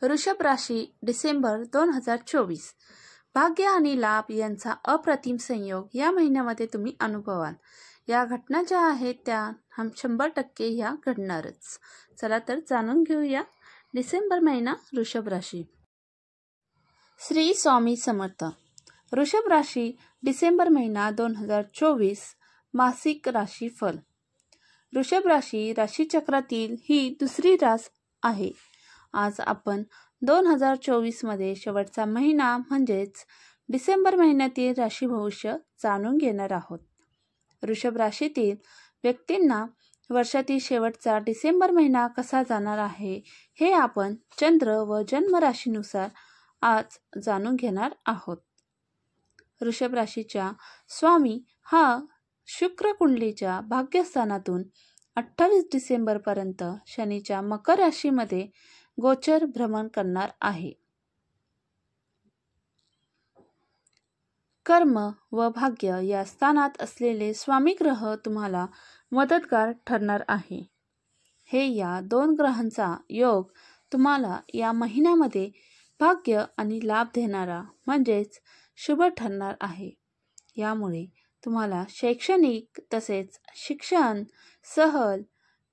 वृषभ राशी डिसेंबर 2024. भाग्य आणि लाभ यांचा अप्रतिम संयोग या महिन्यामध्ये तुम्ही अनुभवाल. या घटना ज्या आहेत त्या 100% ह्या घडणारच. चला तर जाणून घेऊया डिसेंबर महिना वृषभ राशी. श्री स्वामी समर्थ. वृषभ राशी डिसेंबर महिना 2024 मासिक राशीफल. वृषभ राशी राशीचक्रातील ही दुसरी रास आहे. आज आपण 2024 मध्ये शेवटचा महिना म्हणजेच डिसेंबर महिन्यातील राशी भविष्य जाणून घेणार आहोत. वृषभ राशीतील व्यक्तींना वर्षातील शेवटचा डिसेंबर महिना कसा जाणार आहे हे आपण चंद्र व जन्म राशीनुसार आज जाणून घेणार आहोत. वृषभ राशीच्या स्वामी हा शुक्र कुंडलीच्या भाग्यस्थानातून 28 डिसेंबर पर्यंत शनीच्या मकर राशीमध्ये गोचर भ्रमण करणार आहे. कर्म व भाग्य या स्थानात असलेले स्वामी ग्रह तुम्हाला मदतगार ठरणार आहे. हे या दोन ग्रहांचा योग तुम्हाला या महिन्यामध्ये भाग्य आणि लाभ देणारा म्हणजेच शुभ ठरणार आहे. यामुळे तुम्हाला शैक्षणिक तसेच शिक्षण, सहल,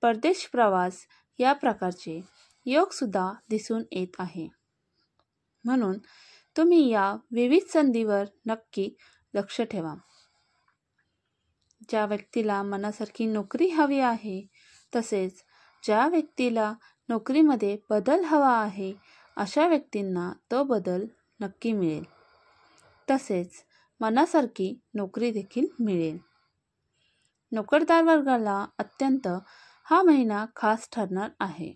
परदेश प्रवास या प्रकारचे योग सुद्धा दिसून येत आहे. म्हणून तुम्ही या विविध संधीवर नक्की लक्ष ठेवा. ज्या व्यक्तीला मनासारखी नोकरी हवी आहे तसेच ज्या व्यक्तीला नोकरीमध्ये बदल हवा आहे अशा व्यक्तींना तो बदल नक्की मिळेल. तसेच मनासारखी नोकरी देखील मिळेल. नोकरदार वर्गाला अत्यंत हा महिना खास ठरणार आहे.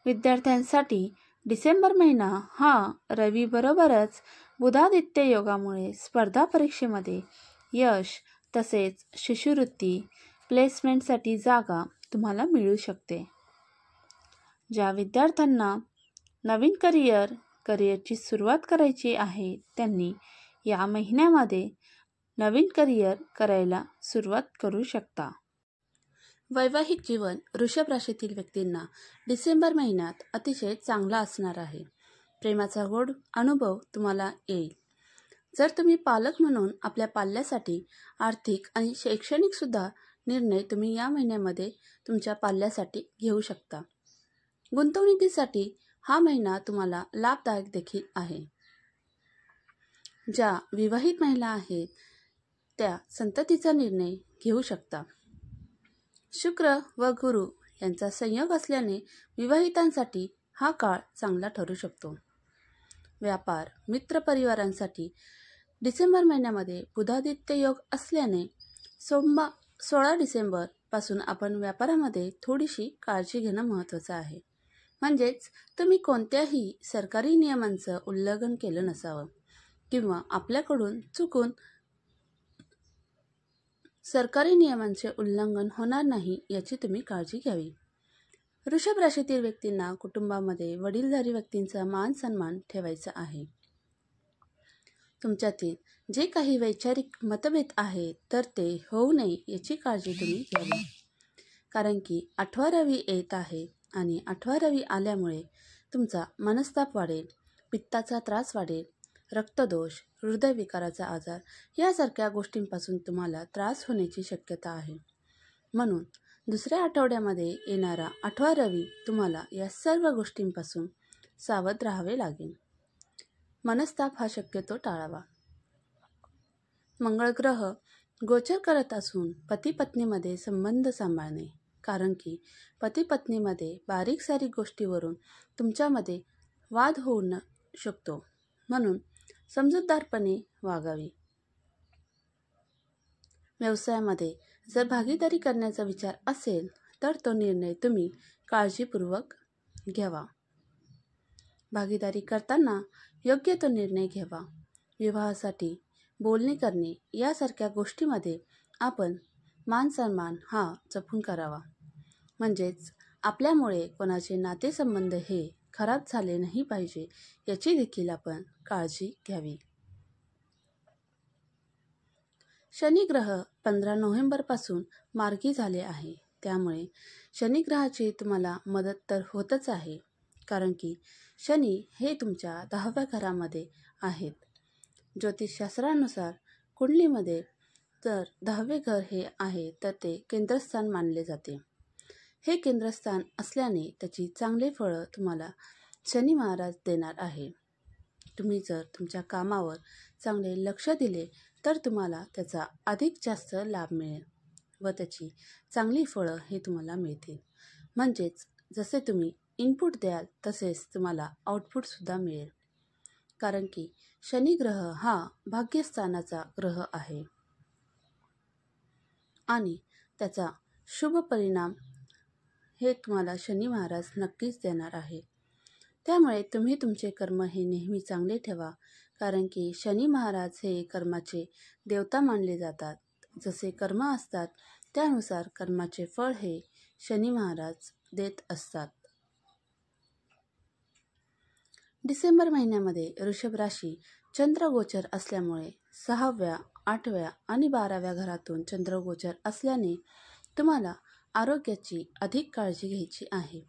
विद्यार्थ्यांसाठी डिसेंबर महिना हा रवी बरोबरच बुधादित्य योगामुळे स्पर्धा परीक्षेमध्ये यश तसेच शिष्यवृत्ती प्लेसमेंटसाठी जागा तुम्हाला मिळू शकते. ज्या विद्यार्थ्यांना नवीन करिअरची सुरुवात करायची आहे त्यांनी या महिन्यामध्ये नवीन करिअर करायला सुरुवात करू शकता. वैवाहिक जीवन वृषभ राशीतील व्यक्तींना डिसेंबर महिन्यात अतिशय चांगला असणार आहे. प्रेमाचा गोड अनुभव तुम्हाला येईल. जर तुम्ही पालक म्हणून आपल्या पाल्यासाठी आर्थिक आणि शैक्षणिक सुद्धा निर्णय तुम्ही या महिन्यामध्ये तुमच्या पाल्यासाठी घेऊ शकता. गुंतवणुकीसाठी हा महिना तुम्हाला लाभदायक देखील आहे. ज्या विवाहित महिला आहेत त्या संततीचा निर्णय घेऊ शकता. शुक्र व गुरु यांचा संयोग असल्याने विवाहितांसाठी हा काळ चांगला ठरू शकतो. व्यापार मित्रपरिवारांसाठी डिसेंबर महिन्यामध्ये बुधादित्य योग असल्याने 16 डिसेंबर पासून आपण व्यापारामध्ये थोडीशी काळजी घेणं महत्त्वाचं आहे. म्हणजेच तुम्ही कोणत्याही सरकारी नियमांचं उल्लंघन केलं नसावं किंवा आपल्याकडून चुकून सरकारी नियमांचे उल्लंघन होणार नाही याची तुम्ही काळजी घ्यावी. वृषभ राशीतील व्यक्तींना कुटुंबामध्ये वडीलधारी व्यक्तींचा मान सन्मान ठेवायचा आहे. तुमच्यातील जे काही वैचारिक मतभेद आहेत तर ते होऊ नये याची काळजी तुम्ही घ्यावी. कारण की 8वा रवी येत आहे आणि 8वा रवी आल्यामुळे तुमचा मनस्ताप वाढेल, पित्ताचा त्रास वाढेल, रक्तदोष, हृदयविकाराचा आजार यासारख्या गोष्टींपासून तुम्हाला त्रास होण्याची शक्यता आहे. म्हणून दुसऱ्या आठवड्यामध्ये येणारा 8वा रवी तुम्हाला या सर्व गोष्टींपासून सावध राहावे लागेल. मनस्ताप हा शक्यतो टाळावा. मंगळ ग्रह गोचर करत असून पती पत्नीमध्ये संबंध सांभाळणे. कारण की पती पत्नीमध्ये बारीक सारीक गोष्टीवरून तुमच्यामध्ये वाद होऊ शकतो. म्हणून समजूतदारपणे वागावे. व्यवसायामध्ये जर भागीदारी करण्याचा विचार असेल तर तो निर्णय तुम्ही काळजीपूर्वक घ्यावा. भागीदारी करताना योग्य तो निर्णय घ्यावा. विवाहासाठी बोलणी करणे यासारख्या गोष्टीमध्ये आपण मान सन्मान हा जपून करावा. म्हणजेच आपल्यामुळे कोणाचे नातेसंबंध हे खराब झाले नाही पाहिजे याची देखील आपण काळजी घ्यावी. शनी ग्रह 15 नोव्हेंबरपासून मार्गी झाले आहे. त्यामुळे शनिग्रहाची तुम्हाला मदत तर होतच आहे, कारण की शनी हे तुमच्या 10व्या घरामध्ये आहेत. ज्योतिषशास्त्रानुसार कुंडलीमध्ये जर 10वे घर हे आहे तर ते केंद्रस्थान मानले जाते. हे केंद्रस्थान असल्याने त्याची चांगले फळं तुम्हाला शनी महाराज देणार आहे. तुम्ही जर तुमच्या कामावर चांगले लक्ष दिले तर तुम्हाला त्याचा अधिक जास्त लाभ मिळेल व त्याची चांगली फळं हे तुम्हाला मिळतील. म्हणजेच जसे तुम्ही इनपुट द्याल तसेच तुम्हाला आउटपुटसुद्धा मिळेल, कारण की शनी ग्रह हा भाग्यस्थानाचा ग्रह आहे आणि त्याचा शुभ परिणाम हे तुम्हाला शनी महाराज नक्कीच देणार आहे. त्यामुळे तुम्ही तुमचे कर्म हे नेहमी चांगले ठेवा, कारण की शनी महाराज हे कर्माचे देवता मानले जातात. जसे कर्म असतात त्यानुसार कर्माचे फळ हे शनी महाराज देत असतात. डिसेंबर महिन्यामध्ये वृषभ राशी चंद्रगोचर असल्यामुळे 6व्या, 8व्या आणि 12व्या घरातून चंद्रगोचर असल्याने तुम्हाला आरोग्याची अधिक काळजी घ्यायची आहे.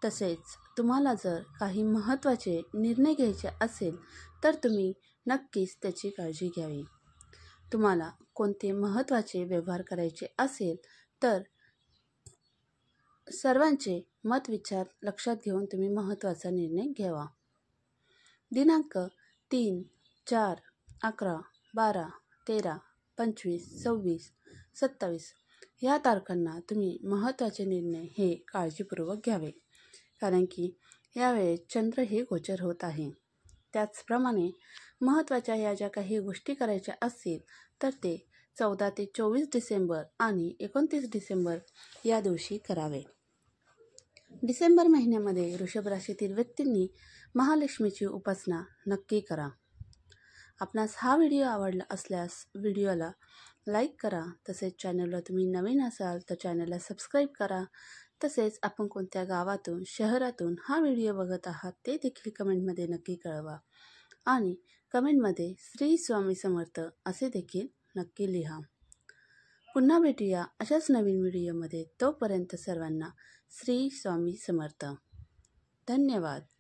तसेच तुम्हाला जर काही महत्त्वाचे निर्णय घ्यायचे असेल तर तुम्ही नक्कीच त्याची काळजी घ्यावी. तुम्हाला कोणते महत्त्वाचे व्यवहार करायचे असेल तर सर्वांचे मत विचार लक्षात घेऊन तुम्ही महत्त्वाचा निर्णय घ्यावा. दिनांक 3, 4, 11, 12, 13, 25, 26, 27 या तारखांना तुम्ही महत्त्वाचे निर्णय हे काळजीपूर्वक घ्यावे, कारण की यावेळेस चंद्र हे गोचर होत आहे. त्याचप्रमाणे महत्त्वाच्या या ज्या काही गोष्टी करायच्या असतील तर ते 14 ते 24 डिसेंबर आणि 29 डिसेंबर या दिवशी करावे. डिसेंबर महिन्यामध्ये वृषभ राशीतील व्यक्तींनी महालक्ष्मीची उपासना नक्की करा. आपणास हा व्हिडिओ आवडला असल्यास व्हिडिओला लाईक करा. तसेच चॅनलला तुम्ही नवीन असाल तर चॅनलला सबस्क्राईब करा. तसेच आपण कोणत्या गावातून शहरातून हा व्हिडिओ बघत आहात ते देखील कमेंटमध्ये नक्की कळवा आणि कमेंटमध्ये श्री स्वामी समर्थ असे देखील नक्की लिहा. पुन्हा भेटूया अशाच नवीन व्हिडिओमध्ये. तोपर्यंत सर्वांना श्री स्वामी समर्थ. धन्यवाद.